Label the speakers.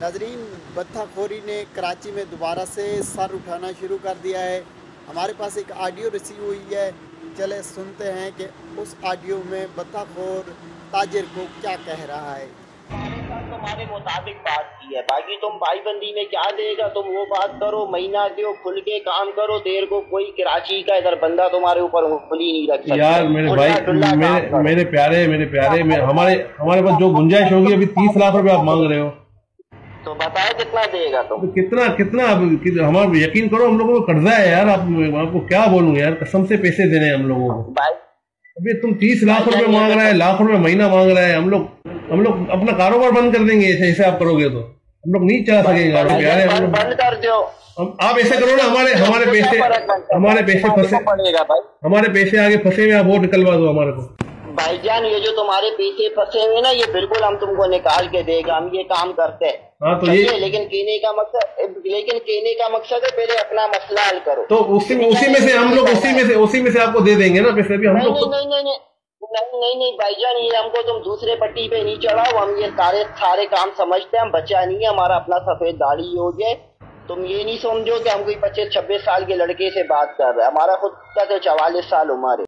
Speaker 1: नाजरीन, बत्ताखोरी ने कराची में दोबारा से सर उठाना शुरू कर दिया है। हमारे पास एक ऑडियो रिसीव हुई है, चले सुनते हैं कि उस ऑडियो में बत्ताखोर ताजिर को क्या कह रहा है।
Speaker 2: तुम्हारे मुताबिक बात की है, बाकी तुम भाईबंदी में क्या देगा, तुम वो बात करो, महीना दो, खुल के काम करो। देर को कोई कराची का इधर बंदा तुम्हारे ऊपर उंगली नहीं रख सकता।
Speaker 3: यार मेरे भाई, मेरे प्यारे हमारे पास जो गुंजाइश होगी, अभी 30 लाख रुपए आप मांग रहे हो,
Speaker 2: तो बताओ कितना देगा तुम?
Speaker 3: तो कितना हमारा यकीन करो, हम लोगों को कर्जा है यार। आपको क्या बोलूं यार, कसम से पैसे देने हैं हम लोगों को।
Speaker 2: भाई
Speaker 3: अभी तुम 30 लाख रुपए मांग रहा है, लाख रुपए महीना मांग रहा है। हम लोग अपना कारोबार बंद कर देंगे ऐसे आप करोगे तो। हम लोग नहीं चला सकेंगे यार,
Speaker 2: बंद कर दो।
Speaker 3: आप ऐसा करो ना, हमारे पैसे आगे फंसे हुए, आप वो निकलवा दो हमारे को।
Speaker 2: भाईजान, ये जो तुम्हारे पैसे फंसे हुए ना, ये बिल्कुल हम तुमको निकाल के देगा। हम ये काम करते हैं।
Speaker 3: हाँ तो ये
Speaker 2: लेकिन कहने का मकसद है पहले अपना मसला हल करो।
Speaker 3: तो उसी में से हम लोग उसी में से आपको दे देंगे ना पैसे। भी हम लोग
Speaker 2: नहीं भाईजान, ये हमको तुम दूसरे पट्टी पे नहीं चढ़ाओ। हम ये सारे काम समझते हैं। हम बच्चा नहीं है, हमारा अपना सफेद दाढ़ी हो गया। तुम ये नहीं समझो कि हम कोई 25-26 साल के लड़के से बात कर रहे हैं। हमारा खुद का तो 44 साल उम्र है।